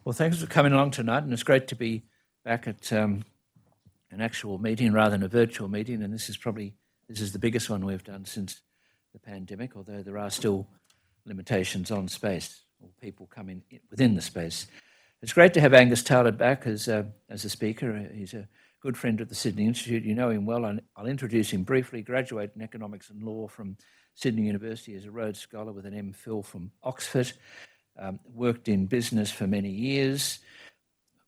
Well, thanks for coming along tonight, and it's great to be back at an actual meeting rather than a virtual meeting, and this is the biggest one we've done since the pandemic, although there are still limitations on space or people coming within the space. It's great to have Angus Taylor back as a speaker. He's a good friend of the Sydney Institute. You know him well. I'll introduce him briefly. Graduate in economics and law from Sydney University as a Rhodes Scholar with an MPhil from Oxford. Worked in business for many years.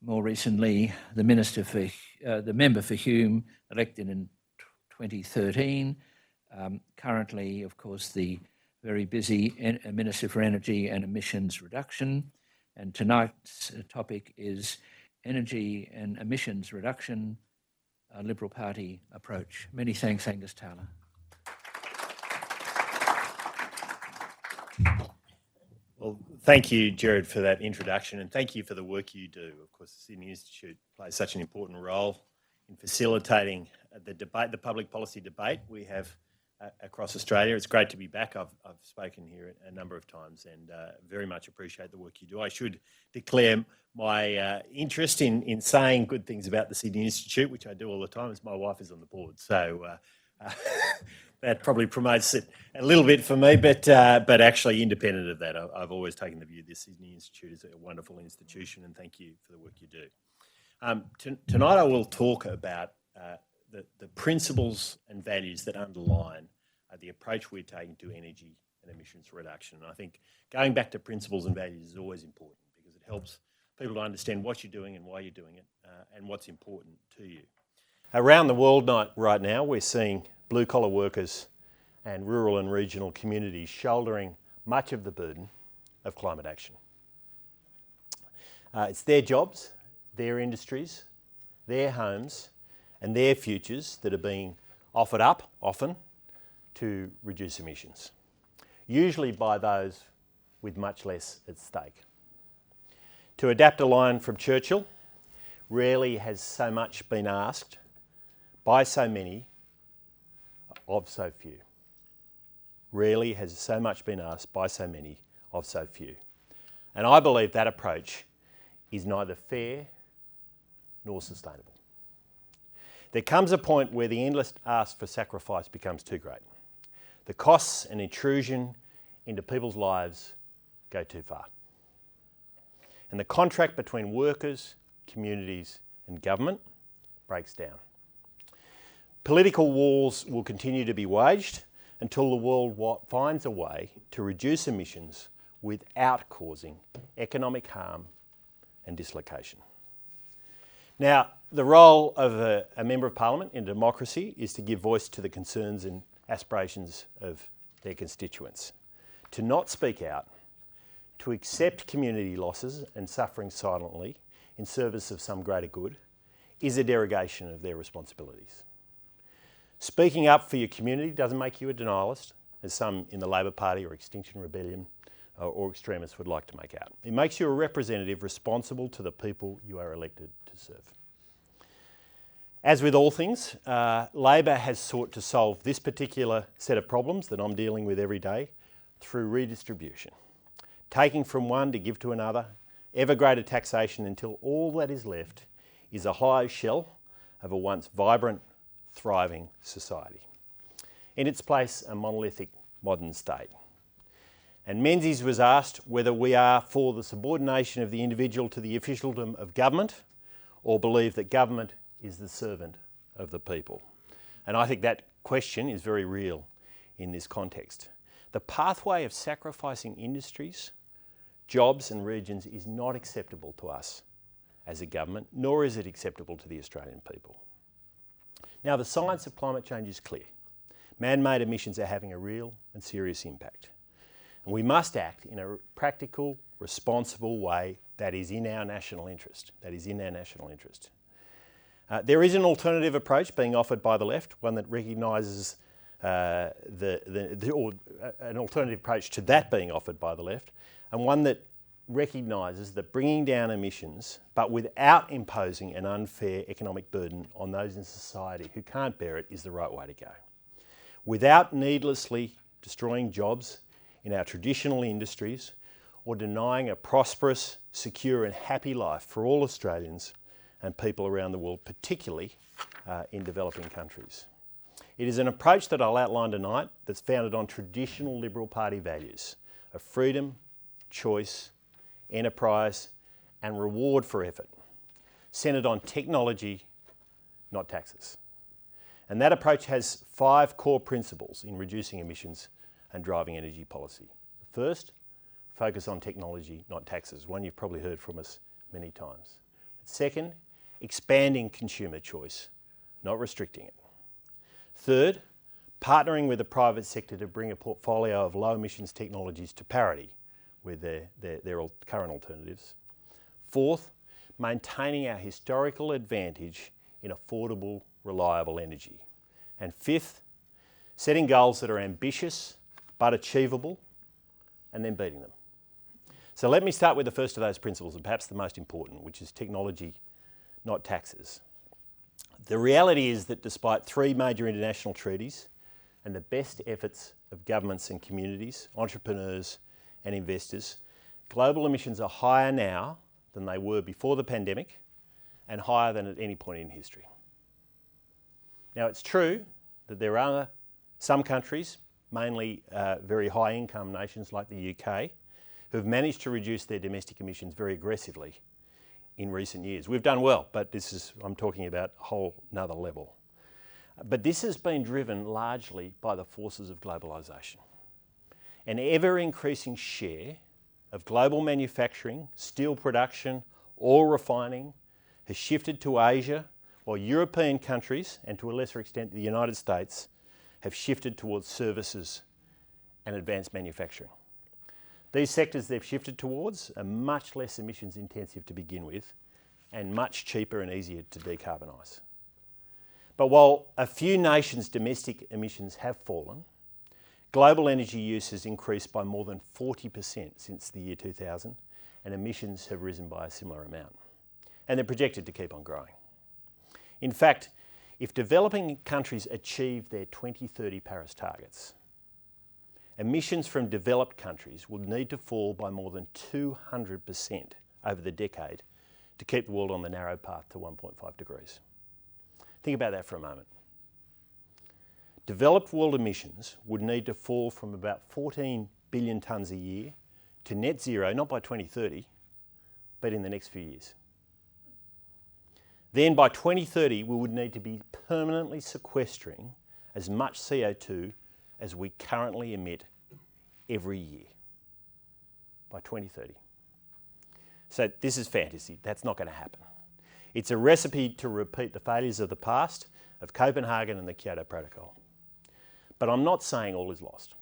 More recently, the member for Hume, elected in 2013. Currently, of course, the very busy Minister for Energy and Emissions Reduction. And tonight's topic is energy and emissions reduction, a Liberal Party approach. Many thanks, Angus Taylor. Well, thank you, Gerard, for that introduction, and thank you for the work you do. Of course, the Sydney Institute plays such an important role in facilitating the debate, the public policy debate we have across Australia. It's great to be back. I've spoken here a number of times and very much appreciate the work you do. I should declare my interest in saying good things about the Sydney Institute, which I do all the time, as my wife is on the board. So that probably promotes it a little bit for me, but actually independent of that, I've always taken the view the Sydney Institute is a wonderful institution, and thank you for the work you do. Tonight I will talk about the principles and values that underline the approach we're taking to energy and emissions reduction. And I think going back to principles and values is always important because it helps people to understand what you're doing and why you're doing it and what's important to you. Around the world right now, we're seeing blue-collar workers and rural and regional communities shouldering much of the burden of climate action. It's their jobs, their industries, their homes and their futures that are being offered up, often, to reduce emissions, usually by those with much less at stake. To adapt a line from Churchill, rarely has so much been asked by so many of so few. Rarely has so much been asked by so many of so few. And I believe that approach is neither fair nor sustainable. There comes a point where the endless ask for sacrifice becomes too great. The costs and intrusion into people's lives go too far. And the contract between workers, communities and government breaks down. Political wars will continue to be waged until the world finds a way to reduce emissions without causing economic harm and dislocation. Now, the role of a Member of Parliament in a democracy is to give voice to the concerns and aspirations of their constituents, to not speak out, to accept community losses and suffering silently in service of some greater good is a derogation of their responsibilities. Speaking up for your community doesn't make you a denialist, as some in the Labor Party or Extinction Rebellion or extremists would like to make out. It makes you a representative responsible to the people you are elected to serve. As with all things, Labor has sought to solve this particular set of problems that I'm dealing with every day through redistribution, taking from one to give to another, ever greater taxation until all that is left is a hollow shell of a once vibrant, thriving society. In its place, a monolithic modern state. And Menzies was asked whether we are for the subordination of the individual to the officialdom of government or believe that government is the servant of the people. And I think that question is very real in this context. The pathway of sacrificing industries, jobs and regions is not acceptable to us as a government, nor is it acceptable to the Australian people. Now, the science of climate change is clear. Man-made emissions are having a real and serious impact. And we must act in a practical, responsible way that is in our national interest. There is an alternative approach being offered by the left, one that recognises an alternative approach to that being offered by the left, and one that recognises that bringing down emissions, but without imposing an unfair economic burden on those in society who can't bear it, is the right way to go. Without needlessly destroying jobs in our traditional industries or denying a prosperous, secure and happy life for all Australians and people around the world, particularly in developing countries. It is an approach that I'll outline tonight that's founded on traditional Liberal Party values of freedom, choice, enterprise and reward for effort, centred on technology, not taxes. And that approach has 5 core principles in reducing emissions and driving energy policy. First, focus on technology, not taxes, one you've probably heard from us many times. Second, expanding consumer choice, not restricting it. Third, partnering with the private sector to bring a portfolio of low emissions technologies to parity with their current alternatives. Fourth, maintaining our historical advantage in affordable, reliable energy. And fifth, setting goals that are ambitious but achievable and then beating them. So let me start with the first of those principles and perhaps the most important, which is technology, not taxes. The reality is that despite 3 major international treaties and the best efforts of governments and communities, entrepreneurs and investors, global emissions are higher now than they were before the pandemic and higher than at any point in history. Now it's true that there are some countries, mainly very high income nations like the UK, who have managed to reduce their domestic emissions very aggressively in recent years. We've done well, but I'm talking about a whole nother level. But this has been driven largely by the forces of globalisation. An ever-increasing share of global manufacturing, steel production, oil refining has shifted to Asia, while European countries, and to a lesser extent the United States, have shifted towards services and advanced manufacturing. These sectors they've shifted towards are much less emissions intensive to begin with and much cheaper and easier to decarbonise. But while a few nations' domestic emissions have fallen, global energy use has increased by more than 40% since the year 2000 and emissions have risen by a similar amount. And they're projected to keep on growing. In fact, if developing countries achieve their 2030 Paris targets, emissions from developed countries will need to fall by more than 200% over the decade to keep the world on the narrow path to 1.5 degrees. Think about that for a moment. Developed world emissions would need to fall from about 14 billion tonnes a year to net zero, not by 2030, but in the next few years. Then by 2030, we would need to be permanently sequestering as much CO2 as we currently emit every year by 2030. So this is fantasy. That's not going to happen. It's a recipe to repeat the failures of the past, of Copenhagen and the Kyoto Protocol. But I'm not saying all is lost.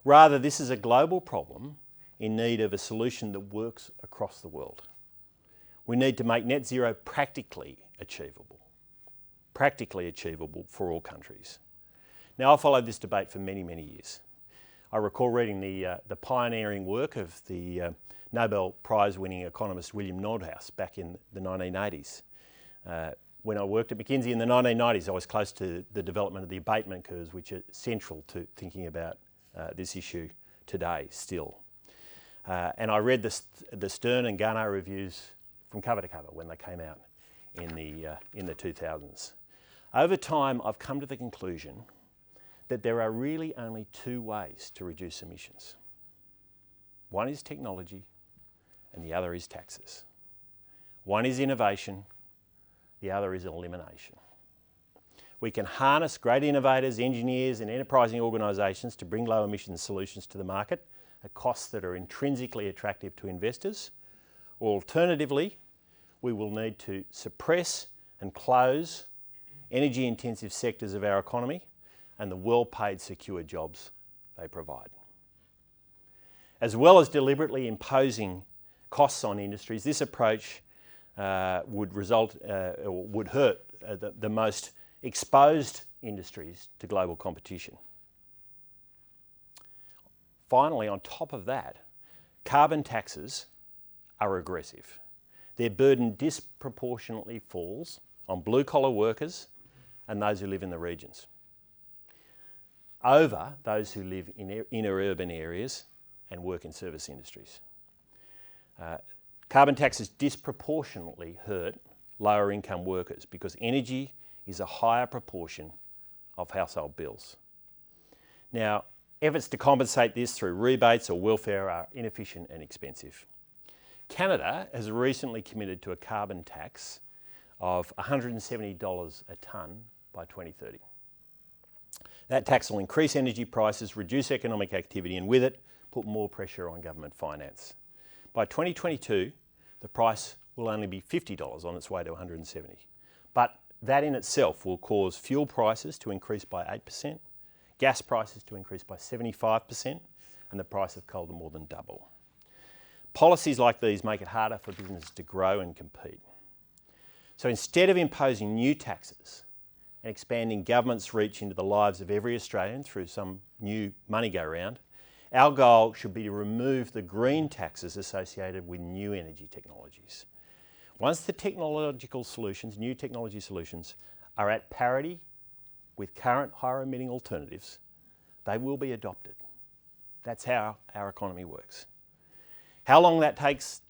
Rather, this is a global problem in need of a solution that works across the world. We need to make net zero practically achievable for all countries. Now, I've followed this debate for many, many years. I recall reading the pioneering work of the Nobel Prize-winning economist William Nordhaus back in the 1980s. When I worked at McKinsey in the 1990s, I was close to the development of the abatement curves, which are central to thinking about this issue today still. And I read the Stern and Garnaut reviews from cover to cover when they came out in the 2000s. Over time, I've come to the conclusion that there are really only 2 ways to reduce emissions. One is technology and the other is taxes. One is innovation, the other is elimination. We can harness great innovators, engineers and enterprising organisations to bring low emissions solutions to the market at costs that are intrinsically attractive to investors, or alternatively, we will need to suppress and close energy intensive sectors of our economy and the well-paid secure jobs they provide. As well as deliberately imposing costs on industries, this approach would hurt the most exposed industries to global competition. Finally, on top of that, carbon taxes are regressive. Their burden disproportionately falls on blue-collar workers and those who live in the regions, over those who live in inner urban areas and work in service industries. Carbon taxes disproportionately hurt lower income workers because energy is a higher proportion of household bills. Now, efforts to compensate this through rebates or welfare are inefficient and expensive. Canada has recently committed to a carbon tax of $170 a tonne by 2030. That tax will increase energy prices, reduce economic activity, and with it, put more pressure on government finance. By 2022, the price will only be $50 on its way to $170. But that in itself will cause fuel prices to increase by 8%, gas prices to increase by 75%, and the price of coal to more than double. Policies like these make it harder for businesses to grow and compete. So instead of imposing new taxes and expanding government's reach into the lives of every Australian through some new money go round, our goal should be to remove the green taxes associated with new energy technologies. Once the technological solutions, new technology solutions, are at parity with current higher emitting alternatives, they will be adopted. That's how our economy works. How long it takes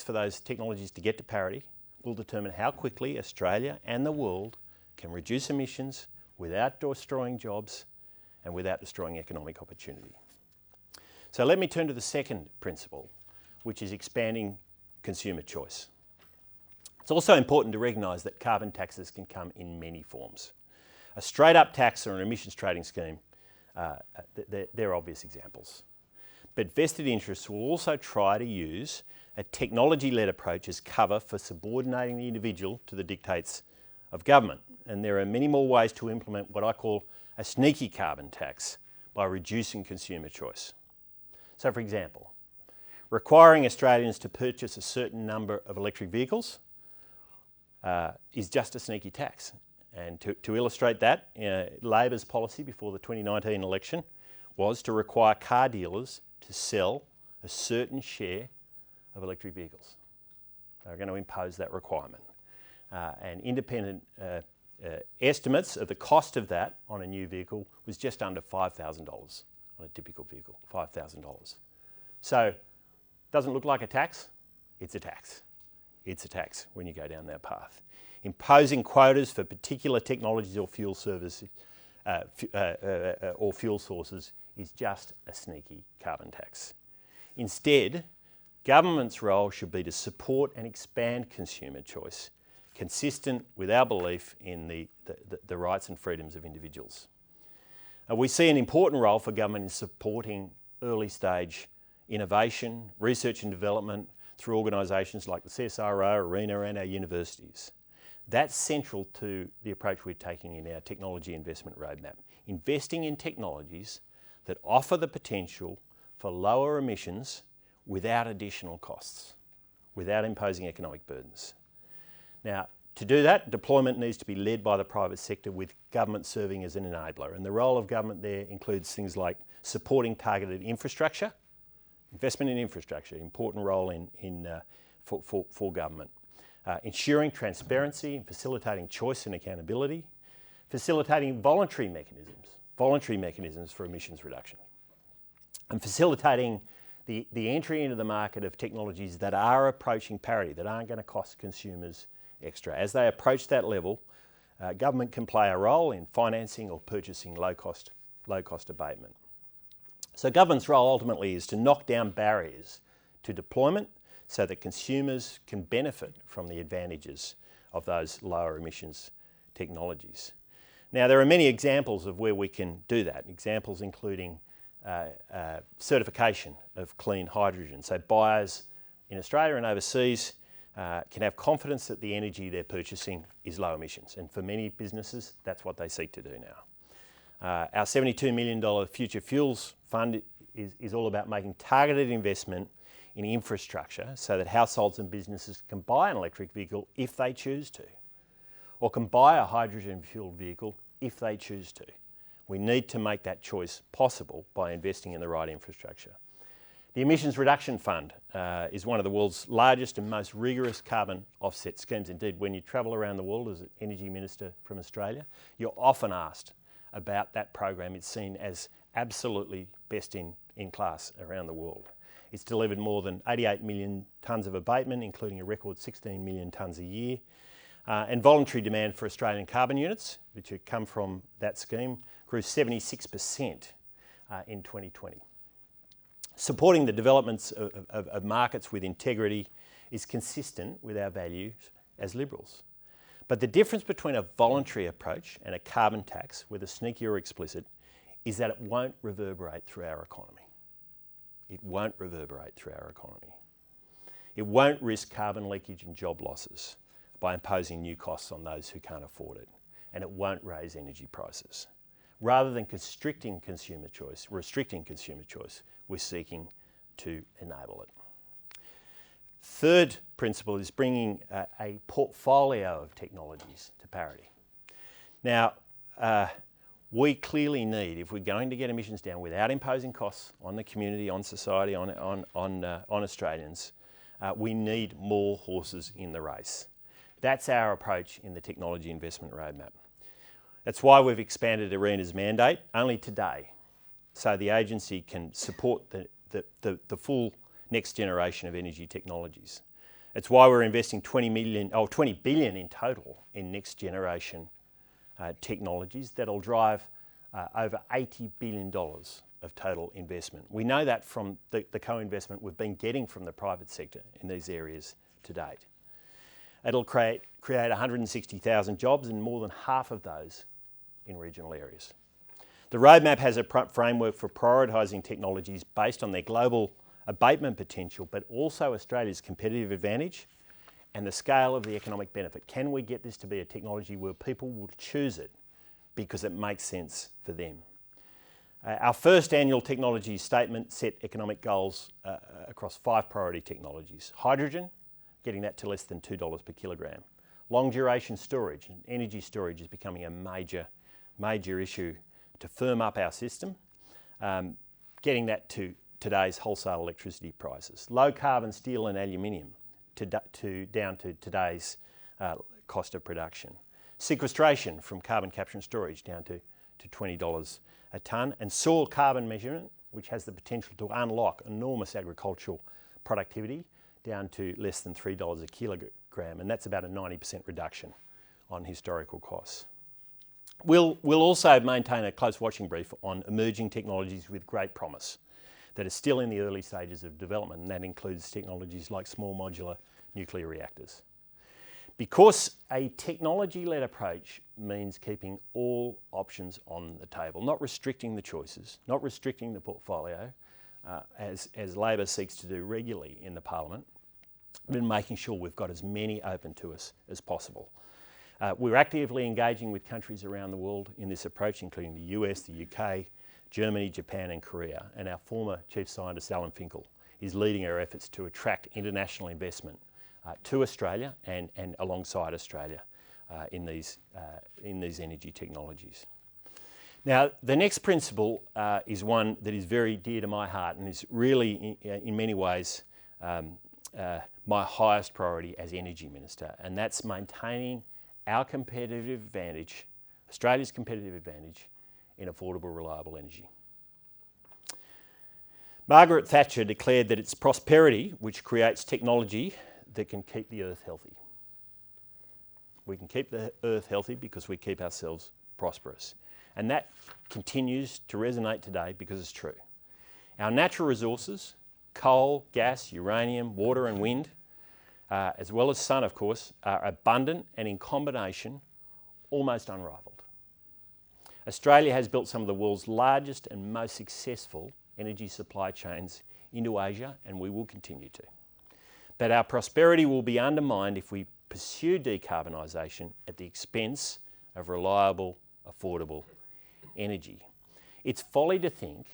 for those technologies to get to parity will determine how quickly Australia and the world can reduce emissions without destroying jobs and without destroying economic opportunity. So let me turn to the second principle, which is expanding consumer choice. It's also important to recognise that carbon taxes can come in many forms. A straight-up tax or an emissions trading scheme, they're obvious examples. But vested interests will also try to use a technology-led approach as cover for subordinating the individual to the dictates of government. And there are many more ways to implement what I call a sneaky carbon tax by reducing consumer choice. So for example, requiring Australians to purchase a certain number of electric vehicles is just a sneaky tax. And to illustrate that, Labor's policy before the 2019 election was to require car dealers to sell a certain share of electric vehicles. They're going to impose that requirement. And independent estimates of the cost of that on a new vehicle was just under $5,000 on a typical vehicle, $5,000. So, doesn't look like a tax? It's a tax. It's a tax when you go down that path. Imposing quotas for particular technologies or fuel services or fuel sources is just a sneaky carbon tax. Instead, government's role should be to support and expand consumer choice, consistent with our belief in the rights and freedoms of individuals. We see an important role for government in supporting early stage innovation, research and development through organisations like the CSIRO, ARENA and our universities. That's central to the approach we're taking in our technology investment roadmap, investing in technologies that offer the potential for lower emissions without additional costs, without imposing economic burdens. Now, to do that, deployment needs to be led by the private sector with government serving as an enabler. And the role of government there includes things like supporting targeted investment in infrastructure, important role for government. Ensuring transparency and facilitating choice and accountability, facilitating voluntary mechanisms for emissions reduction, and facilitating the entry into the market of technologies that are approaching parity, that aren't going to cost consumers extra. As they approach that level, government can play a role in financing or purchasing low-cost abatement. So government's role ultimately is to knock down barriers to deployment so that consumers can benefit from the advantages of those lower emissions technologies. Now, there are many examples of where we can do that, examples including certification of clean hydrogen. So buyers in Australia and overseas can have confidence that the energy they're purchasing is low emissions. And for many businesses, that's what they seek to do now. Our $72 million Future Fuels Fund is all about making targeted investment in infrastructure so that households and businesses can buy an electric vehicle if they choose to, or can buy a hydrogen-fueled vehicle if they choose to. We need to make that choice possible by investing in the right infrastructure. The Emissions Reduction Fund is one of the world's largest and most rigorous carbon offset schemes. Indeed, when you travel around the world as an Energy Minister from Australia, you're often asked about that program. It's seen as absolutely best in in class around the world. It's delivered more than 88 million tonnes of abatement, including a record 16 million tonnes a year. And voluntary demand for Australian carbon units, which have come from that scheme, grew 76% in 2020. Supporting the developments of markets with integrity is consistent with our values as Liberals. But the difference between a voluntary approach and a carbon tax, whether sneaky or explicit, is that it won't reverberate through our economy. It won't reverberate through our economy. It won't risk carbon leakage and job losses by imposing new costs on those who can't afford it. And it won't raise energy prices. Rather than restricting consumer choice, we're seeking to enable it. Third principle is bringing a portfolio of technologies to parity. Now, we clearly need, if we're going to get emissions down without imposing costs on the community, on society, on Australians, we need more horses in the race. That's our approach in the Technology Investment Roadmap. That's why we've expanded ARENA's mandate only today, so the agency can support the full next generation of energy technologies. It's why we're investing 20 billion in total in next generation technologies that'll drive over $80 billion of total investment. We know that from the co-investment we've been getting from the private sector in these areas to date. It'll create 160,000 jobs, and more than half of those in regional areas. The roadmap has a framework for prioritising technologies based on their global abatement potential, but also Australia's competitive advantage and the scale of the economic benefit. Can we get this to be a technology where people will choose it because it makes sense for them? Our first annual technology statement set economic goals across 5 priority technologies. Hydrogen, getting that to less than $2 per kilogram. Long duration storage, and energy storage is becoming a major issue to firm up our system, getting that to today's wholesale electricity prices. Low carbon steel and aluminium down to today's cost of production. Sequestration from carbon capture and storage down to $20 a tonne, and soil carbon measurement, which has the potential to unlock enormous agricultural productivity down to less than $3 a kilogram, and that's about a 90% reduction on historical costs. We'll also maintain a close watching brief on emerging technologies with great promise that are still in the early stages of development, and that includes technologies like small modular nuclear reactors. Because a technology-led approach means keeping all options on the table, not restricting the choices, not restricting the portfolio, as Labor seeks to do regularly in the Parliament, but making sure we've got as many open to us as possible. We're actively engaging with countries around the world in this approach, including the US, the UK, Germany, Japan and Korea. And our former Chief Scientist, Alan Finkel, is leading our efforts to attract international investment to Australia and alongside Australia in these energy technologies. Now, the next principle is one that is very dear to my heart and is really, in many ways, my highest priority as Energy Minister, and that's maintaining our competitive advantage, Australia's competitive advantage in affordable, reliable energy. Margaret Thatcher declared that it's prosperity which creates technology that can keep the earth healthy. We can keep the earth healthy because we keep ourselves prosperous. And that continues to resonate today because it's true. Our natural resources, coal, gas, uranium, water and wind, as well as sun, of course, are abundant and in combination almost unrivaled. Australia has built some of the world's largest and most successful energy supply chains into Asia, and we will continue to. But our prosperity will be undermined if we pursue decarbonisation at the expense of reliable, affordable energy. It's folly to think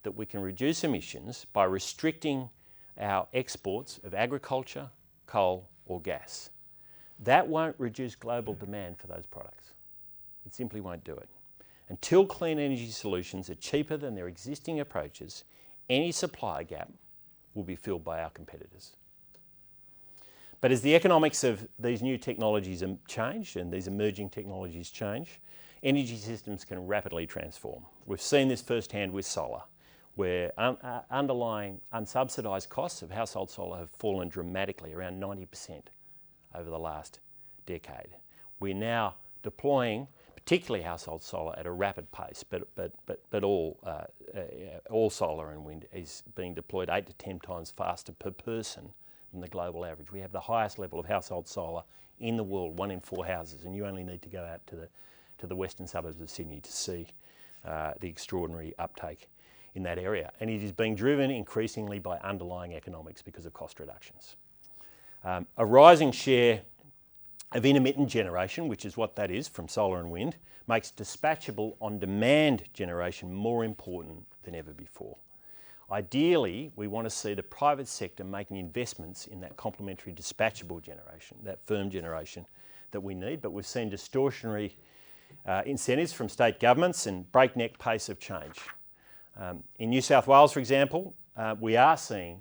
that we can reduce emissions by restricting our exports of agriculture, coal or gas. That won't reduce global demand for those products. It simply won't do it. Until clean energy solutions are cheaper than their existing approaches, any supply gap will be filled by our competitors. But as the economics of these new technologies change and these emerging technologies change, energy systems can rapidly transform. We've seen this firsthand with solar. where underlying unsubsidised costs of household solar have fallen dramatically, around 90% over the last decade. We're now deploying particularly household solar at a rapid pace, but all solar and wind is being deployed 8 to 10 times faster per person than the global average. We have the highest level of household solar in the world, 1 in 4 houses, and you only need to go out to the western suburbs of Sydney to see the extraordinary uptake in that area. And it is being driven increasingly by underlying economics because of cost reductions. A rising share of intermittent generation, which is what that is from solar and wind, makes dispatchable on-demand generation more important than ever before. Ideally, we want to see the private sector making investments in that complementary dispatchable generation, that firm generation that we need, but we've seen distortionary incentives from state governments and breakneck pace of change. In New South Wales, for example, we are seeing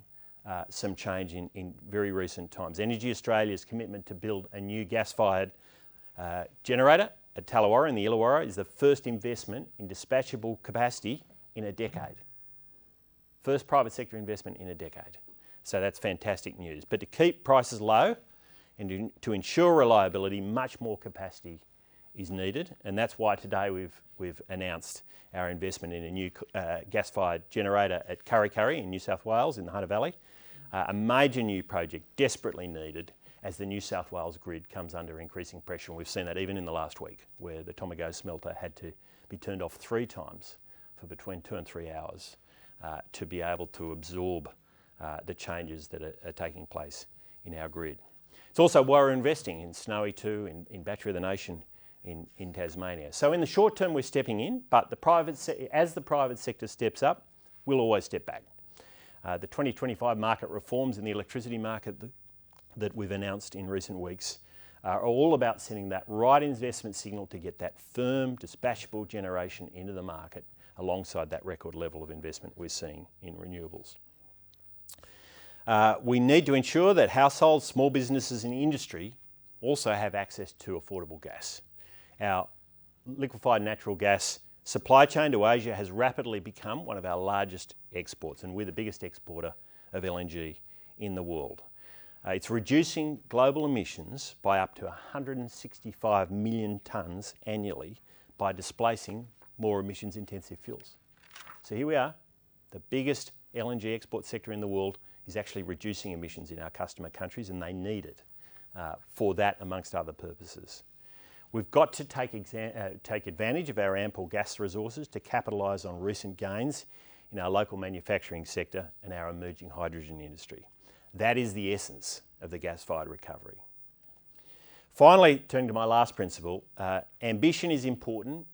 some change in very recent times. Energy Australia's commitment to build a new gas-fired generator at Tallawarra in the Illawarra is the first investment in dispatchable capacity in a decade. First private sector investment in a decade. So that's fantastic news. But to keep prices low and to ensure reliability, much more capacity is needed, and that's why today we've announced our investment in a new gas-fired generator at Kurri Kurri in New South Wales in the Hunter Valley, a major new project desperately needed as the New South Wales grid comes under increasing pressure, and we've seen that even in the last week, where the Tomago smelter had to be turned off 3 times for between 2 and 3 hours to be able to absorb the changes that are taking place in our grid. It's also why we're investing in Snowy 2, in Battery of the Nation in Tasmania. So in the short term, we're stepping in, but as the private sector steps up, we'll always step back. The 2025 market reforms in the electricity market that we've announced in recent weeks are all about sending that right investment signal to get that firm, dispatchable generation into the market alongside that record level of investment we're seeing in renewables. We need to ensure that households, small businesses and industry also have access to affordable gas. Our liquefied natural gas supply chain to Asia has rapidly become one of our largest exports, and we're the biggest exporter of LNG in the world. It's reducing global emissions by up to 165 million tonnes annually by displacing more emissions intensive fuels. So here we are, the biggest LNG export sector in the world is actually reducing emissions in our customer countries, and they need it for that amongst other purposes. We've got to take advantage of our ample gas resources to capitalise on recent gains in our local manufacturing sector and our emerging hydrogen industry. That is the essence of the gas-fired recovery. Finally, turning to my last principle, ambition is important,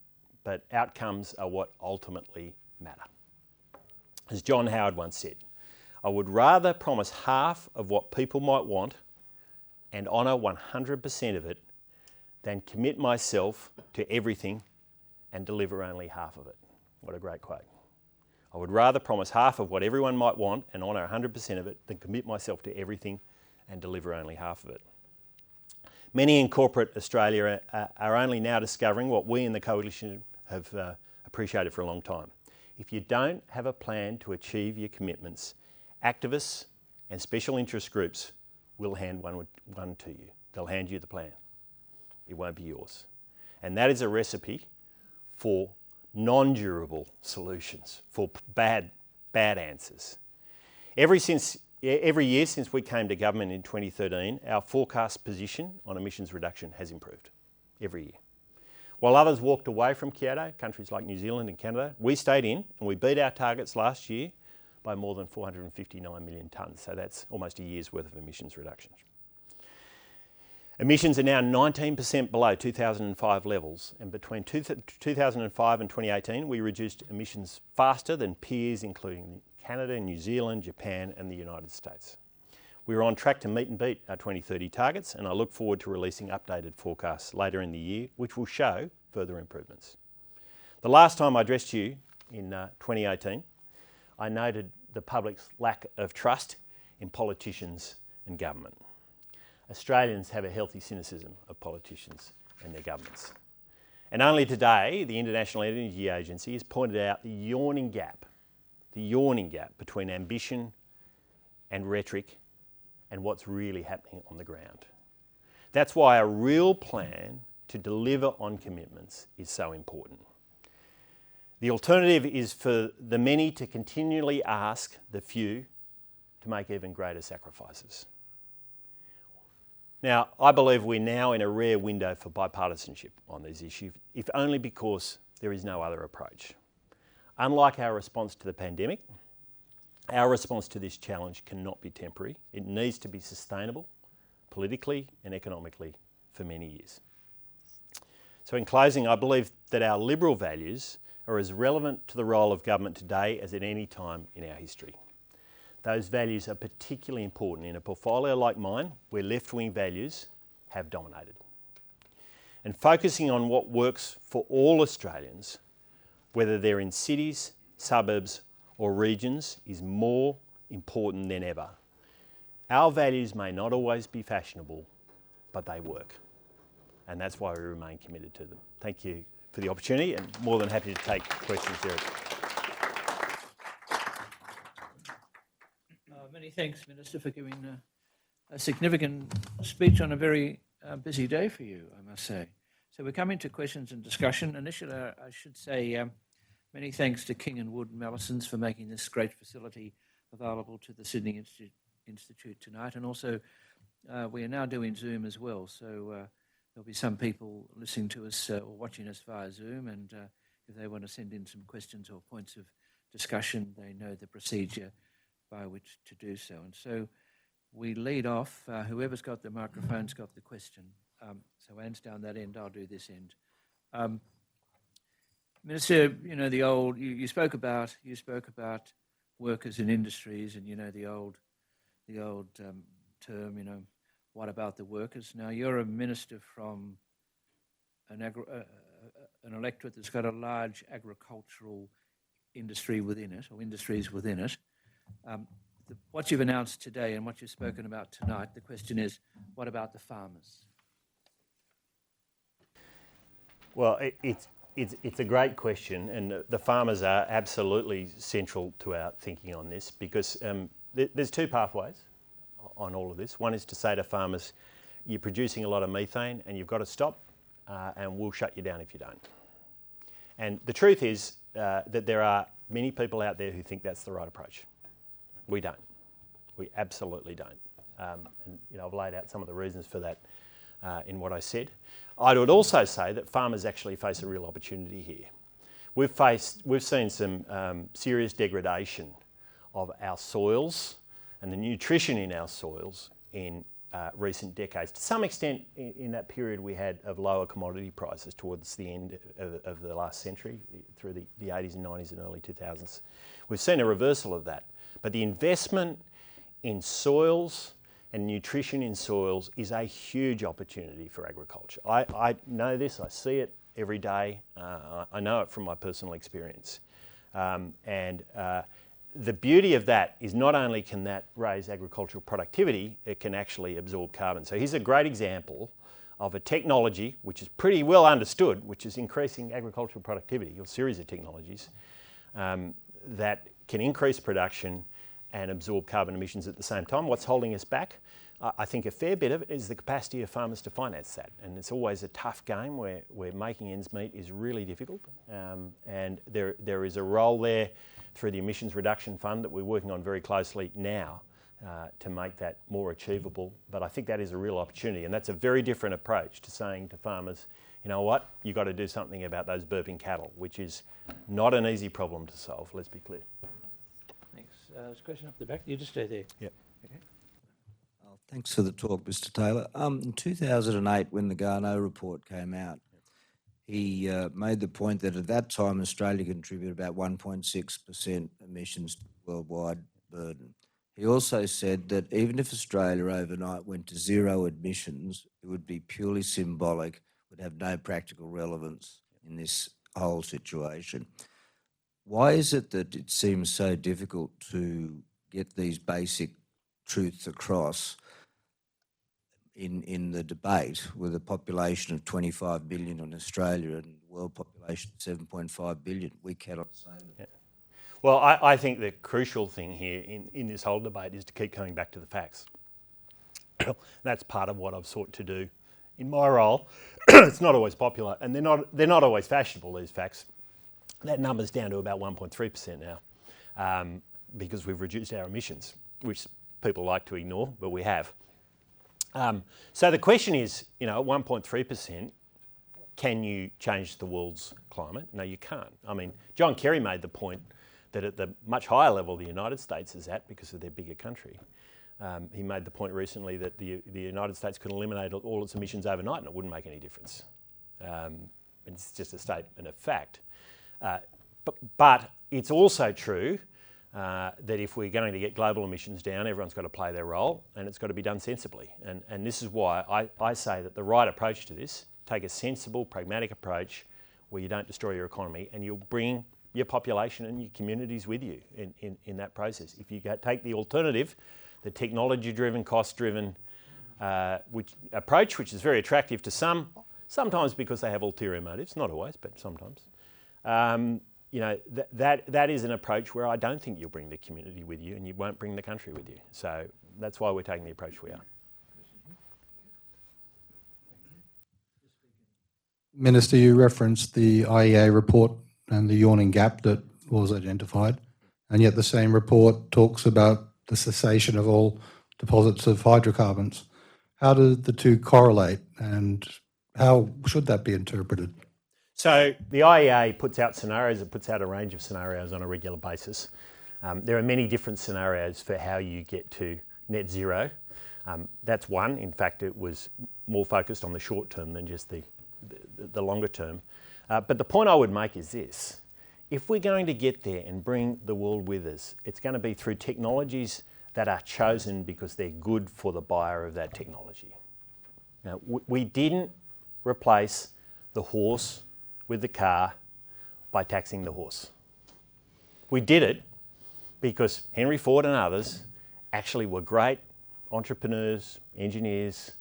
but outcomes are what ultimately matter. As John Howard once said, I would rather promise half of what people might want and honour 100% of it than commit myself to everything and deliver only half of it. What a great quote. I would rather promise half of what everyone might want and honour 100% of it than commit myself to everything and deliver only half of it. Many in corporate Australia are only now discovering what we in the Coalition have appreciated for a long time. If you don't have a plan to achieve your commitments, activists and special interest groups will hand one to you. They'll hand you the plan. It won't be yours. And that is a recipe for non-durable solutions, for bad answers. Every year since we came to government in 2013, our forecast position on emissions reduction has improved every year. While others walked away from Kyoto, countries like New Zealand and Canada, we stayed in and we beat our targets last year by more than 459 million tonnes. So that's almost a year's worth of emissions reductions. Emissions are now 19% below 2005 levels, and between 2005 and 2018 we reduced emissions faster than peers including Canada, New Zealand, Japan and the United States. We are on track to meet and beat our 2030 targets, and I look forward to releasing updated forecasts later in the year which will show further improvements. The last time I addressed you in 2018, I noted the public's lack of trust in politicians and government. Australians have a healthy cynicism of politicians and their governments. And only today, the International Energy Agency has pointed out the yawning gap the yawning gap between ambition and rhetoric and what's really happening on the ground. That's why a real plan to deliver on commitments is so important. The alternative is for the many to continually ask the few to make even greater sacrifices. Now, I believe we're now in a rare window for bipartisanship on these issues, if only because there is no other approach. Unlike our response to the pandemic, our response to this challenge cannot be temporary. It needs to be sustainable, politically and economically, for many years. So in closing, I believe that our liberal values are as relevant to the role of government today as at any time in our history. Those values are particularly important in a portfolio like mine, where left-wing values have dominated. And focusing on what works for all Australians, whether they're in cities, suburbs or regions, is more important than ever. Our values may not always be fashionable, but they work. And that's why we remain committed to them. Thank you for the opportunity, and more than happy to take questions, Gerard. Many thanks, Minister, for giving a significant speech on a very busy day for you, I must say. So we're coming to questions and discussion. Initially, I should say many thanks to King & Wood Mallesons for making this great facility available to the Sydney Institute tonight. And also, we are now doing Zoom as well. So there'll be some people listening to us or watching us via Zoom. And if they want to send in some questions or points of discussion, they know the procedure by which to do so. And so we lead off. Whoever's got the microphone's got the question. So Anne's down that end, I'll do this end. Minister, you know the old. You spoke about workers in industries, and you know the old term. You know, what about the workers? Now you're a minister from an electorate that's got a large agricultural industry within it, or industries within it. What you've announced today and what you've spoken about tonight, the question is, what about the farmers? Well, it's a great question, and the farmers are absolutely central to our thinking on this, because there's two pathways on all of this. One is to say to farmers, you're producing a lot of methane and you've got to stop, and we'll shut you down if you don't. And the truth is that there are many people out there who think that's the right approach. We don't. We absolutely don't. And you know, I've laid out some of the reasons for that in what I said. I would also say that farmers actually face a real opportunity here. We've seen some serious degradation of our soils and the nutrition in our soils in recent decades. To some extent, in that period we had of lower commodity prices towards the end of the last century, through the 80s and 90s and early 2000s. We've seen a reversal of that. But the investment in soils and nutrition in soils is a huge opportunity for agriculture. I know this, I see it every day. I know it from my personal experience. The beauty of that is not only can that raise agricultural productivity, it can actually absorb carbon. So here's a great example of a technology which is pretty well understood, which is increasing agricultural productivity, or a series of technologies that can increase production and absorb carbon emissions at the same time. What's holding us back? I think a fair bit of it is the capacity of farmers to finance that. And it's always a tough game where making ends meet is really difficult. And there is a role there through the Emissions Reduction Fund that we're working on very closely now to make that more achievable. But I think that is a real opportunity. And that's a very different approach to saying to farmers, you know what, you've got to do something about those burping cattle, which is not an easy problem to solve, let's be clear. Thanks. There's a question up the back. You just stay there. Yep. Okay. Thanks for the talk, Mr. Taylor. In 2008, when the Garneau report came out, he made the point that at that time Australia contributed about 1.6% emissions to the worldwide burden. He also said that even if Australia overnight went to zero emissions, it would be purely symbolic, would have no practical relevance in this whole situation. Why is it that it seems so difficult to get these basic truths across in the debate with a population of 25 billion in Australia and world population of 7.5 billion? We cannot say that. Yeah. Well, I think the crucial thing here in this whole debate is to keep coming back to the facts. That's part of what I've sought to do in my role. It's not always popular, and they're not always fashionable, these facts. That number's down to about 1.3% now, because we've reduced our emissions, which people like to ignore, but we have. So the question is, at 1.3%, can you change the world's climate? No, you can't. I mean, John Kerry made the point that at the much higher level the United States is at because of their bigger country. He made the point recently that the United States could eliminate all its emissions overnight and it wouldn't make any difference. It's just a statement of fact. But it's also true that if we're going to get global emissions down, everyone's got to play their role and it's got to be done sensibly. And this is why I say that the right approach to this, take a sensible, pragmatic approach where you don't destroy your economy and you'll bring your population and your communities with you in that process. If you take the alternative, the technology-driven, cost-driven approach, which is very attractive to some, sometimes because they have ulterior motives, not always, but sometimes. That is an approach where I don't think you'll bring the community with you and you won't bring the country with you. So that's why we're taking the approach we are. Minister, you referenced the IEA report and the yawning gap that was identified, and yet the same report talks about the cessation of all deposits of hydrocarbons. How do the two correlate, and how should that be interpreted? So the IEA puts out scenarios, it puts out a range of scenarios on a regular basis. There are many different scenarios for how you get to net zero. That's one. In fact, it was more focused on the short term than just the longer term. But the point I would make is this. If we're going to get there and bring the world with us, it's going to be through technologies that are chosen because they're good for the buyer of that technology. Now, we didn't replace the horse with the car by taxing the horse. We did it because Henry Ford and others actually were great entrepreneurs, engineers,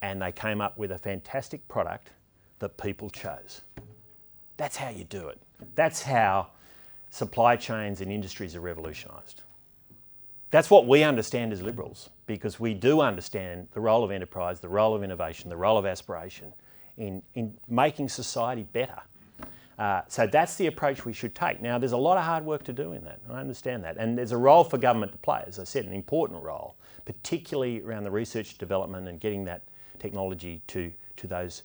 and they came up with a fantastic product that people chose. That's how you do it. That's how supply chains and industries are revolutionised. That's what we understand as Liberals, because we do understand the role of enterprise, the role of innovation, the role of aspiration in making society better. So that's the approach we should take. Now, there's a lot of hard work to do in that. I understand that. And there's a role for government to play, as I said, an important role, particularly around the research development and getting that technology to those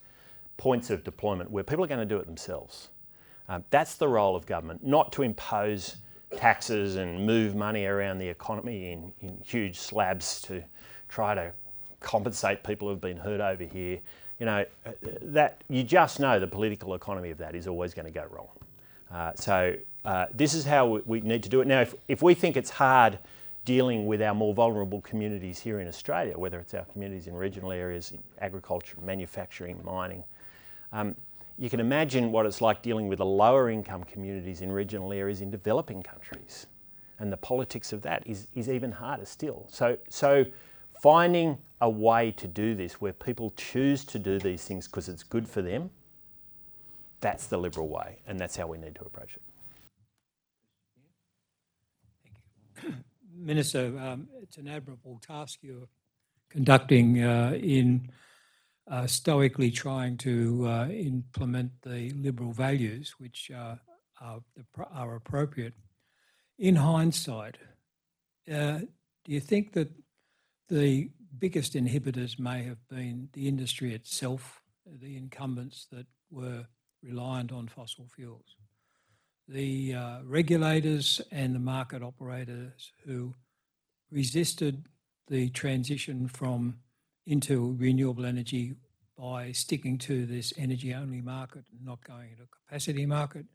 points of deployment where people are going to do it themselves. That's the role of government, not to impose taxes and move money around the economy in huge slabs to try to compensate people who've been hurt over here. That you just know the political economy of that is always going to go wrong. So this is how we need to do it. Now, if we think it's hard dealing with our more vulnerable communities here in Australia, whether it's our communities in regional areas, in agriculture, manufacturing, mining, you can imagine what it's like dealing with the lower income communities in regional areas in developing countries. And the politics of that is even harder still. So finding a way to do this where people choose to do these things because it's good for them, that's the Liberal way, and that's how we need to approach it. Thank you. Minister, it's an admirable task you're conducting in stoically trying to implement the Liberal values, which are appropriate. In hindsight, do you think that the biggest inhibitors may have been the industry itself, the incumbents that were reliant on fossil fuels, the regulators and the market operators who resisted the transition into renewable energy by sticking to this energy-only market and not going into a capacity market,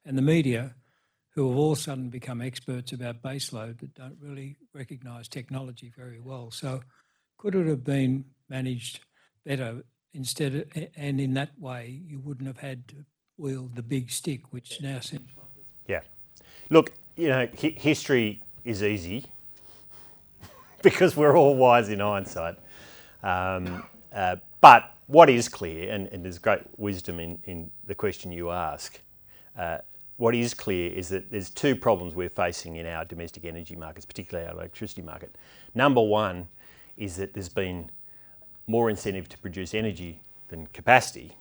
and the media, who have all of a sudden become experts about baseload but don't really recognise technology very well. So could it have been managed better and in that way you wouldn't have had to wield the big stick, which now seems like... Yeah. Look, history is easy because we're all wise in hindsight. But what is clear, and there's great wisdom in the question you ask, what is clear is that there's two problems we're facing in our domestic energy markets, particularly our electricity market. Number one is that there's been more incentive to produce energy than capacity.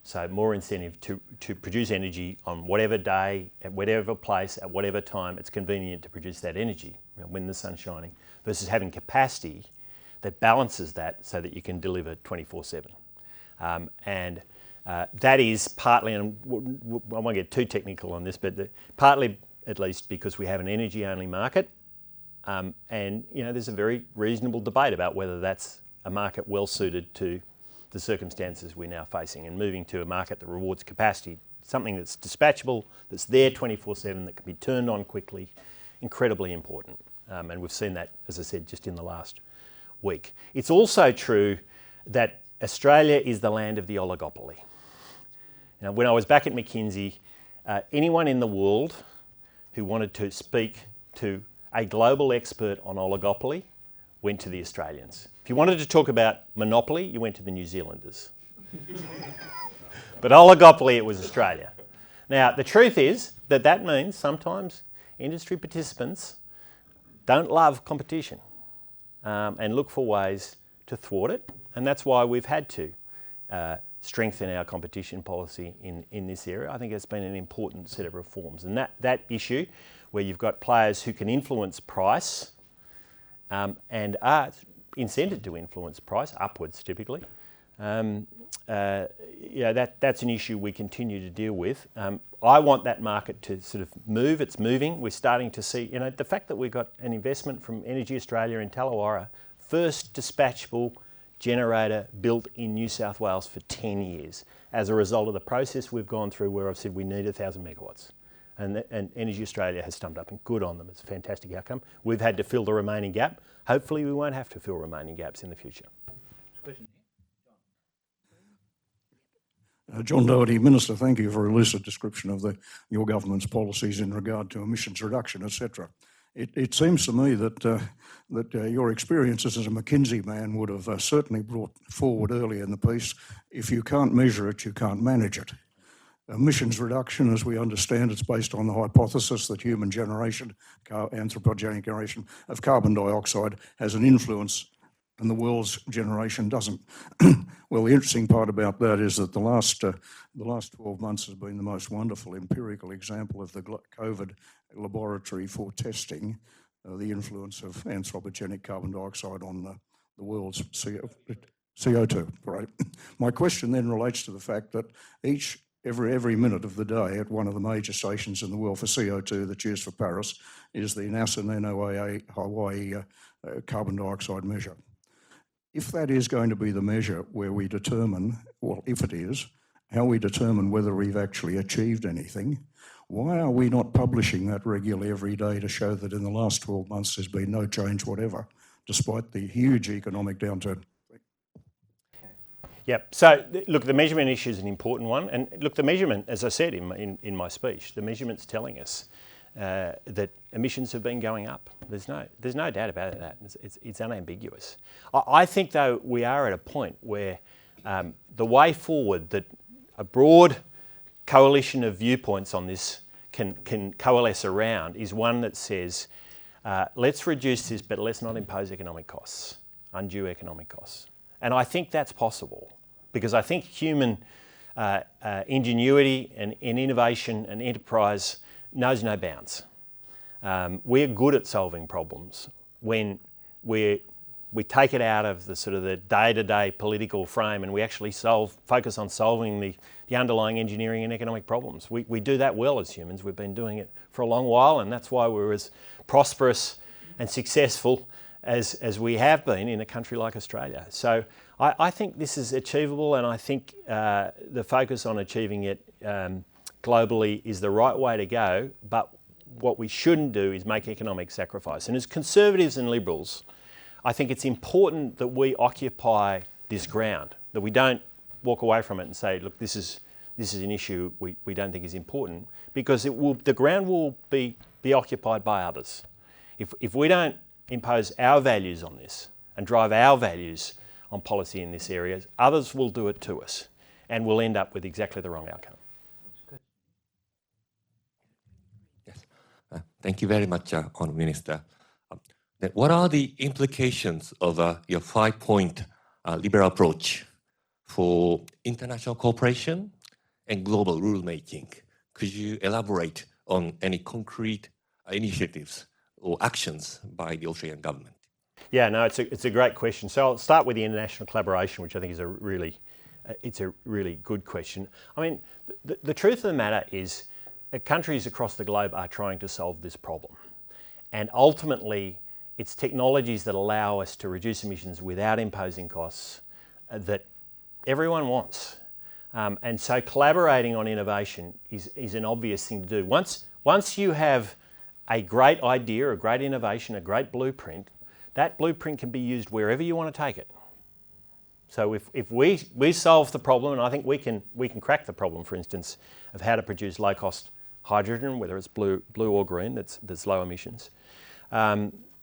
So more incentive to produce energy on whatever day, at whatever place, at whatever time it's convenient to produce that energy, when the sun's shining, versus having capacity that balances that so that you can deliver 24/7. That is partly, and I won't get too technical on this, but partly at least because we have an energy-only market, and there's a very reasonable debate about whether that's a market well suited to the circumstances we're now facing, and moving to a market that rewards capacity, something that's dispatchable, that's there 24/7, that can be turned on quickly, incredibly important. And we've seen that, as I said, just in the last week. It's also true that Australia is the land of the oligopoly. Now, when I was back at McKinsey, anyone in the world who wanted to speak to a global expert on oligopoly went to the Australians. If you wanted to talk about monopoly, you went to the New Zealanders. But oligopoly, it was Australia. Now, the truth is that means sometimes industry participants don't love competition and look for ways to thwart it. And that's why we've had to strengthen our competition policy in this area. I think it's been an important set of reforms. And that issue, where you've got players who can influence price and are incented to influence price upwards typically, that's an issue we continue to deal with. I want that market to sort of move. It's moving. We're starting to see, the fact that we've got an investment from Energy Australia in Tallawarra, first dispatchable generator built in New South Wales for 10 years as a result of the process we've gone through, where I've said we need 1,000 megawatts. And Energy Australia has stumped up, and good on them. It's a fantastic outcome. We've had to fill the remaining gap. Hopefully we won't have to fill remaining gaps in the future. John Doherty, Minister, thank you for a lucid description of your government's policies in regard to emissions reduction, etc. It seems to me that your experiences as a McKinsey man would have certainly brought forward early in the piece, if you can't measure it, you can't manage it. Emissions reduction, as we understand, it's based on the hypothesis that human generation, anthropogenic generation of carbon dioxide, has an influence and the world's generation doesn't. Well, the interesting part about that is that the last 12 months has been the most wonderful empirical example of the COVID laboratory for testing the influence of anthropogenic carbon dioxide on the world's CO2. Right. My question then relates to the fact that every minute of the day at one of the major stations in the world for CO2 that's used for Paris is the NASA NOAA Hawaii carbon dioxide measure. If that is going to be the measure where we determine, well, if it is, how we determine whether we've actually achieved anything, why are we not publishing that regularly every day to show that in the last 12 months there's been no change whatever, despite the huge economic downturn? Yep. So, look, the measurement issue is an important one. And look, the measurement, as I said in my speech, the measurement's telling us that emissions have been going up. There's no doubt about that. It's unambiguous. I think, though, we are at a point where the way forward, that a broad coalition of viewpoints on this can coalesce around, is one that says, let's reduce this, but let's not impose economic costs, undue economic costs. And I think that's possible, because I think human ingenuity and innovation and enterprise knows no bounds. We're good at solving problems when we take it out of the sort of the day-to-day political frame, and we actually focus on solving the underlying engineering and economic problems. We do that well as humans. We've been doing it for a long while, and that's why we're as prosperous and successful as we have been in a country like Australia. So I think this is achievable, and I think the focus on achieving it globally is the right way to go, but what we shouldn't do is make economic sacrifice. And as Conservatives and Liberals, I think it's important that we occupy this ground, that we don't walk away from it and say, look, this is an issue we don't think is important, because the ground will be occupied by others. If we don't impose our values on this and drive our values on policy in this area, others will do it to us, and we'll end up with exactly the wrong outcome. Thank you very much, Honourable Minister. Then what are the implications of your 5-point liberal approach for international cooperation and global rulemaking? Could you elaborate on any concrete initiatives or actions by the Australian government? Yeah, no, it's a great question. So I'll start with the international collaboration, which I think is it's a really good question. I mean, the truth of the matter is countries across the globe are trying to solve this problem. And ultimately, it's technologies that allow us to reduce emissions without imposing costs that everyone wants. And so collaborating on innovation is an obvious thing to do. Once you have a great idea, a great innovation, a great blueprint, that blueprint can be used wherever you want to take it. So if we solve the problem, and I think we can crack the problem, for instance, of how to produce low-cost hydrogen, whether it's blue or green, that's low emissions.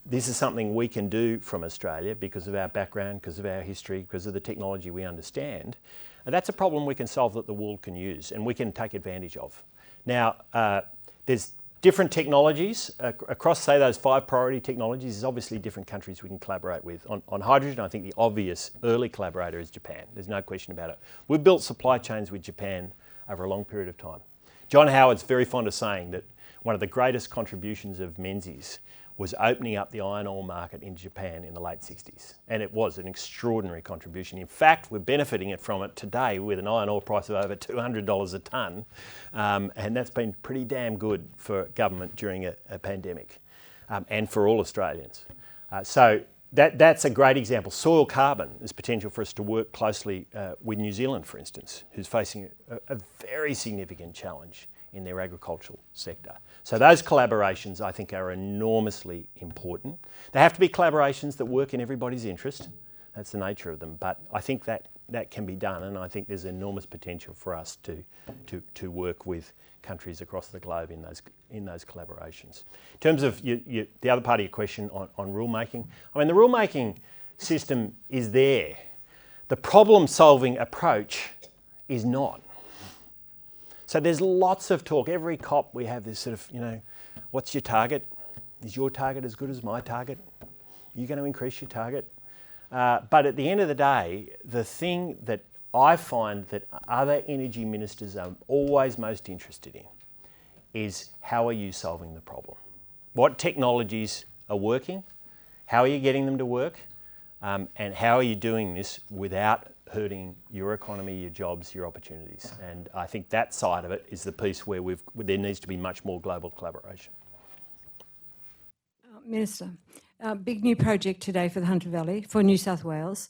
This is something we can do from Australia because of our background, because of our history, because of the technology we understand. And that's a problem we can solve that the world can use and we can take advantage of. Now, there's different technologies across, say, those 5 priority technologies. There's obviously different countries we can collaborate with. On hydrogen, I think the obvious early collaborator is Japan. There's no question about it. We've built supply chains with Japan over a long period of time. John Howard's very fond of saying that one of the greatest contributions of Menzies was opening up the iron ore market in Japan in the late 60s. And it was an extraordinary contribution. In fact, we're benefiting from it today with an iron ore price of over $200 a tonne. And that's been pretty damn good for government during a pandemic and for all Australians. So that's a great example. Soil carbon is potential for us to work closely with New Zealand, for instance, who's facing a very significant challenge in their agricultural sector. So those collaborations, I think, are enormously important. They have to be collaborations that work in everybody's interest. That's the nature of them. But I think that can be done, and I think there's enormous potential for us to work with countries across the globe in those collaborations. In terms of the other part of your question on rulemaking, I mean, the rulemaking system is there. The problem-solving approach is not. So there's lots of talk. Every COP we have this sort of, what's your target? Is your target as good as my target? Are you going to increase your target? But at the end of the day, the thing that I find that other energy ministers are always most interested in is how are you solving the problem? What technologies are working? How are you getting them to work? And how are you doing this without hurting your economy, your jobs, your opportunities? And I think that side of it is the piece where there needs to be much more global collaboration. Minister, big new project today for the Hunter Valley, for New South Wales.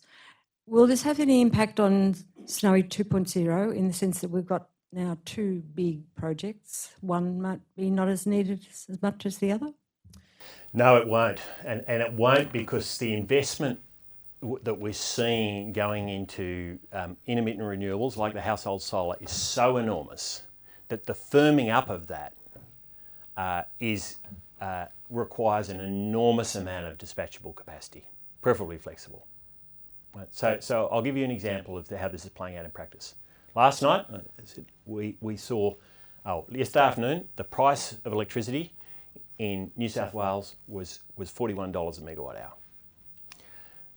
Will this have any impact on Snowy 2.0 in the sense that we've got now 2 big projects? One might be not as needed as much as the other? No, it won't. And it won't because the investment that we're seeing going into intermittent renewables like the household solar is so enormous that the firming up of that requires an enormous amount of dispatchable capacity, preferably flexible. Right? So I'll give you an example of how this is playing out in practice. Last night, we saw, yesterday afternoon, the price of electricity in New South Wales was $41 a megawatt hour.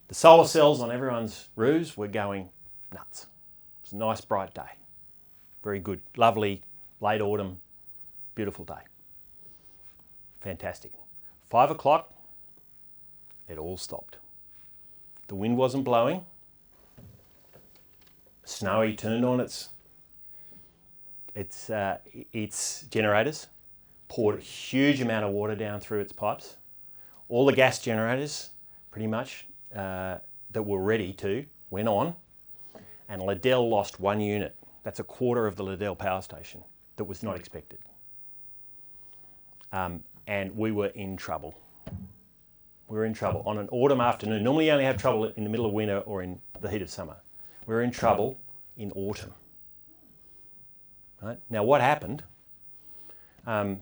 The solar cells on everyone's roofs were going nuts. It was a nice bright day. Very good, lovely, late autumn, beautiful day. Fantastic. 5 o'clock, it all stopped. The wind wasn't blowing. Snowy turned on its generators, poured a huge amount of water down through its pipes. All the gas generators, pretty much, that were ready went on, and Liddell lost 1 unit. That's a quarter of the Liddell power station that was not expected. And we were in trouble. We were in trouble on an autumn afternoon. Normally you only have trouble in the middle of winter or in the heat of summer. We were in trouble in autumn. Right? Now what happened, you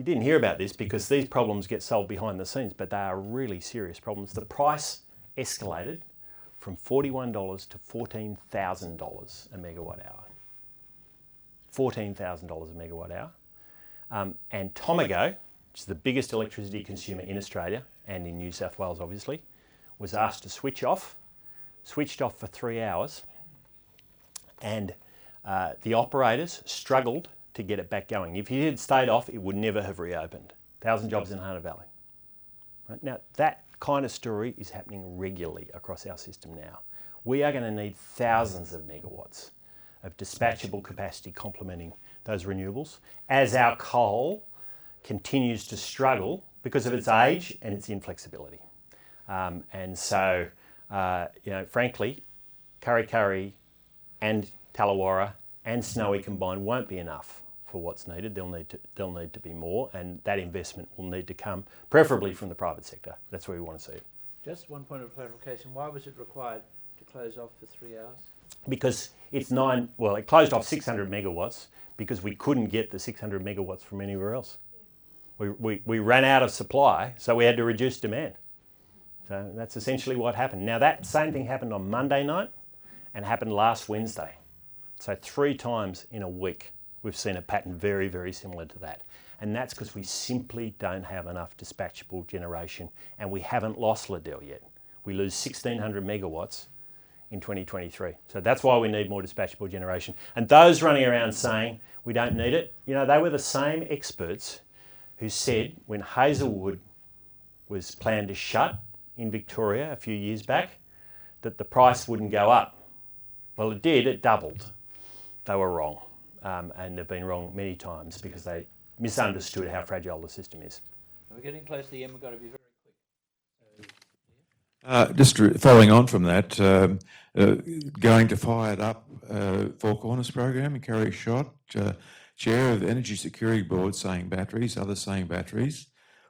didn't hear about this because these problems get solved behind the scenes, but they are really serious problems. The price escalated from $41 to $14,000 a megawatt hour. $14,000 a megawatt hour. And Tomago, which is the biggest electricity consumer in Australia and in New South Wales obviously, was asked to switch off, switched off for 3 hours, and the operators struggled to get it back going. If it had stayed off, it would never have reopened. 1,000 jobs in Hunter Valley. Right? Now, that kind of story is happening regularly across our system now. We are going to need thousands of megawatts of dispatchable capacity complementing those renewables as our coal continues to struggle because of its age and its inflexibility. And so, frankly, Kurri Kurri and Tallawarra and Snowy combined won't be enough for what's needed. There'll need to be more, and that investment will need to come preferably from the private sector. That's where we want to see it. Just one point of clarification. Why was it required to close off for 3 hours? Because it closed off 600 megawatts because we couldn't get the 600 megawatts from anywhere else. We ran out of supply, so we had to reduce demand. So that's essentially what happened. Now, that same thing happened on Monday night and happened last Wednesday. So 3 times in a week, we've seen a pattern very, very similar to that. And that's because we simply don't have enough dispatchable generation, and we haven't lost Liddell yet. We lose 1,600 megawatts in 2023. So that's why we need more dispatchable generation. And those running around saying we don't need it, they were the same experts who said when Hazelwood was planned to shut in Victoria a few years back, that the price wouldn't go up. Well, it did, it doubled. They were wrong, and they've been wrong many times because they misunderstood how fragile the system is. We're getting close to the end, we've got to be very quick. Just following on from that, going to Fired Up Four Corners program, and Kerry Schott, Chair of the Energy Security Board, saying batteries, others saying batteries.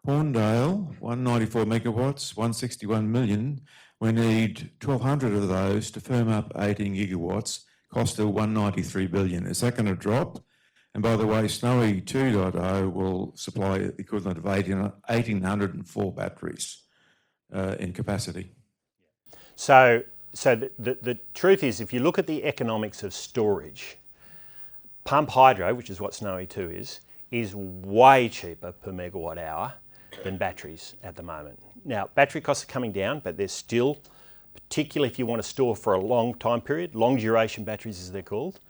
Horndale, 194 megawatts, 161 million. We need 1,200 of those to firm up 18 gigawatts, cost of 193 billion. Is that going to drop? And by the way, Snowy 2.0 will supply the equivalent of 1,804 batteries in capacity. So the truth is, if you look at the economics of storage, pump hydro, which is what Snowy 2 is way cheaper per megawatt hour than batteries at the moment. Now, battery costs are coming down, but they're still, particularly if you want to store for a long time period, long duration batteries as they're called,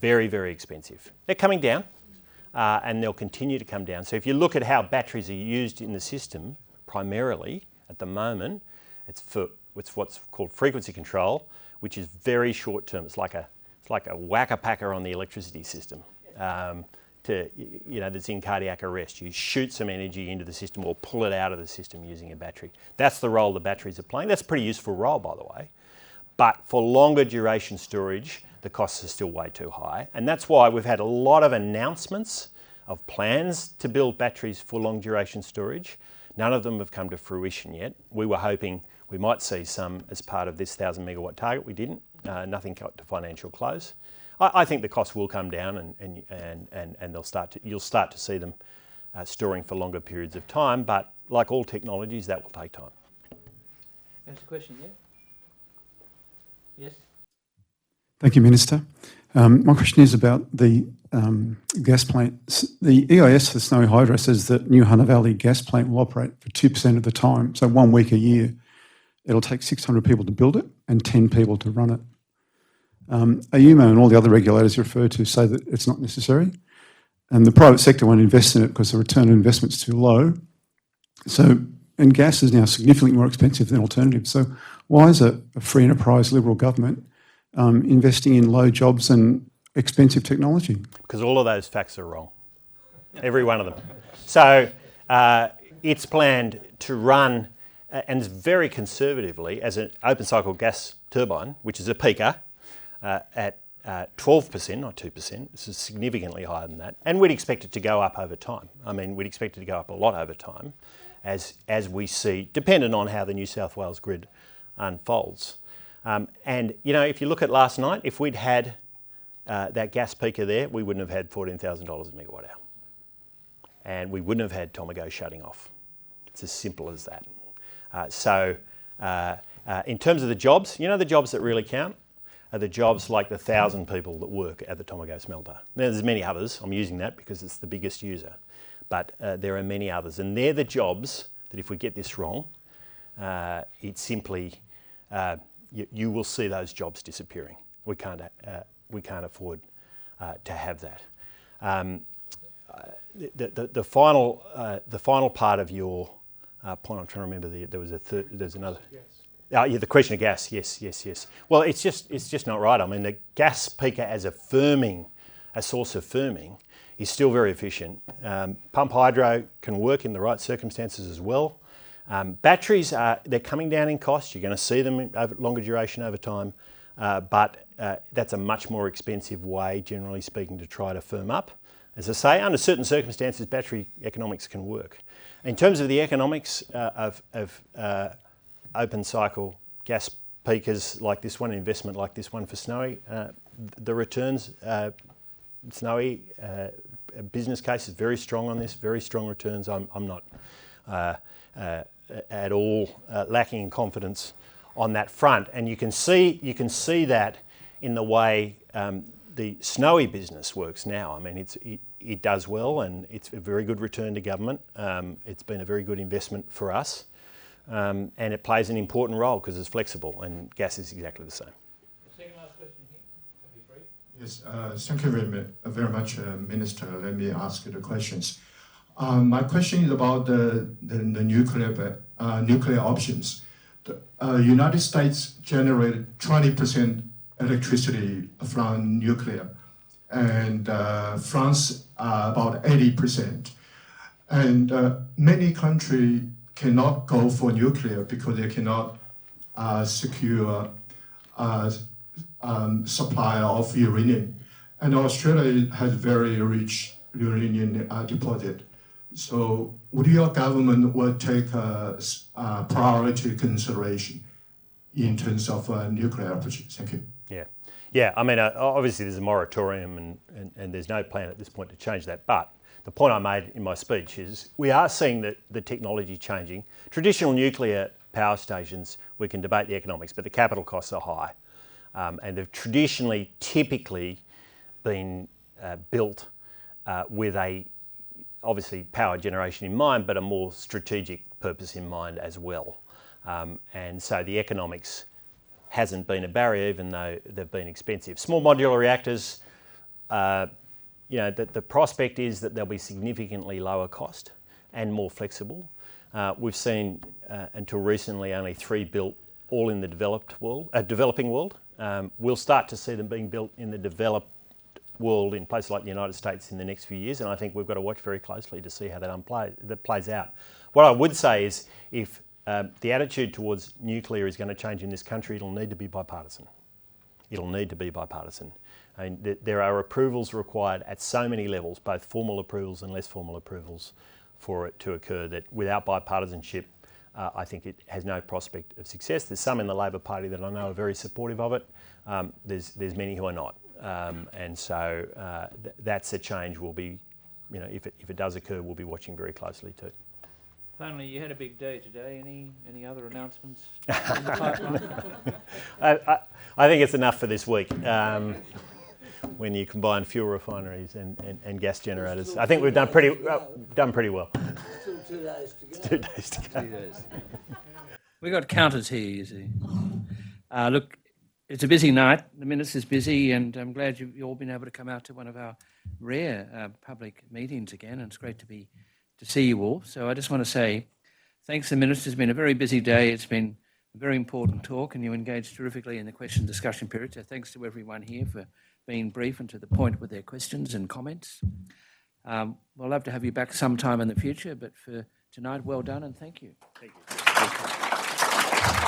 very, very expensive. They're coming down and they'll continue to come down. So if you look at how batteries are used in the system, primarily at the moment, it's what's called frequency control, which is very short term. It's like a whacker-packer on the electricity system. That's in cardiac arrest. You shoot some energy into the system or pull it out of the system using a battery. That's the role the batteries are playing. That's a pretty useful role, by the way. But for longer duration storage, the costs are still way too high. And that's why we've had a lot of announcements of plans to build batteries for long duration storage. None of them have come to fruition yet. We were hoping we might see some as part of this 1,000 megawatt target. We didn't. Nothing got to financial close. I think the costs will come down and you'll start to see them storing for longer periods of time, but like all technologies, that will take time. There's a question there. Yes? Thank you, Minister. My question is about the gas plant. The EIS for Snowy Hydro says that New Hunter Valley gas plant will operate for 2% of the time, so 1 week a year. It'll take 600 people to build it and 10 people to run it. AUMO and all the other regulators you refer to say that it's not necessary, and the private sector won't invest in it because the return on investment's too low. And gas is now significantly more expensive than alternatives. So why is a free enterprise Liberal government investing in low jobs and expensive technology? Because all of those facts are wrong, every one of them. So it's planned to run, and very conservatively, as an open cycle gas turbine, which is a peaker, at 12%, not 2%. This is significantly higher than that. And we'd expect it to go up over time. I mean, we'd expect it to go up a lot over time as we see, dependent on how the New South Wales grid unfolds. If you look at last night, if we'd had that gas peaker there, we wouldn't have had $14,000 a megawatt hour. And we wouldn't have had Tomago shutting off. It's as simple as that. In terms of the jobs, the jobs that really count are the jobs like the 1,000 people that work at the Tomago smelter. Now, there's many others. I'm using that because it's the biggest user. but there are many others, and they're the jobs that if we get this wrong, it simply, you will see those jobs disappearing. We can't afford to have that. The final part of your point, I'm trying to remember. There's another. Yeah, the question of gas. Yes. Well, it's just not right. I mean, the gas peaker as a source of firming, is still very efficient. Pump hydro can work in the right circumstances as well. Batteries they're coming down in cost. You're going to see them over longer duration over time, but that's a much more expensive way, generally speaking, to try to firm up. As I say, under certain circumstances, battery economics can work. In terms of the economics of open cycle gas peakers like this one, investment like this one for Snowy, the returns, Snowy business case is very strong on this, very strong returns. I'm not at all lacking in confidence on that front, and you can see that in the way the Snowy business works now. I mean, it does well, and it's a very good return to government. It's been a very good investment for us, and it plays an important role because it's flexible, and gas is exactly the same. The second last question here. Can be brief. Yes, thank you very much, Minister. Let me ask you the questions. My question is about the nuclear options. The United States generated 20% electricity from nuclear, and France about 80%. And many countries cannot go for nuclear because they cannot secure supply of uranium. And Australia has very rich uranium deposit. So would your government will take priority consideration in terms of nuclear options? Thank you. Yeah. I mean, obviously there's a moratorium and there's no plan at this point to change that. But the point I made in my speech is we are seeing that the technology changing. Traditional nuclear power stations, we can debate the economics, but the capital costs are high. And they've traditionally, typically been built with obviously power generation in mind, but a more strategic purpose in mind as well. And so the economics hasn't been a barrier, even though they've been expensive. Small modular reactors, the prospect is that they'll be significantly lower cost and more flexible. We've seen until recently only 3 built, all in the developing world. We'll start to see them being built in the developed world in places like the United States in the next few years, and I think we've got to watch very closely to see how that plays out. What I would say is if the attitude towards nuclear is going to change in this country, it'll need to be bipartisan. It'll need to be bipartisan. I mean, there are approvals required at so many levels, both formal approvals and less formal approvals, for it to occur, that without bipartisanship, I think it has no prospect of success. There's some in the Labor Party that I know are very supportive of it. There's many who are not. And so that's a change we'll be, if it does occur, we'll be watching very closely too. Finally, you had a big day today. Any other announcements in the pipeline? I think it's enough for this week. When you combine fuel refineries and gas generators, I think we've done pretty well. Still 2 days to go. 2 days to go. 2 days. We've got counters here, you see. Look, it's a busy night. The Minister's busy, and I'm glad you've all been able to come out to one of our rare public meetings again, and it's great to see you all. So I just want to say thanks to the Minister. It's been a very busy day. It's been a very important talk, and you engaged terrifically in the question and discussion period. So thanks to everyone here for being brief and to the point with their questions and comments. We'll love to have you back sometime in the future, but for tonight, well done and thank you. Thank you.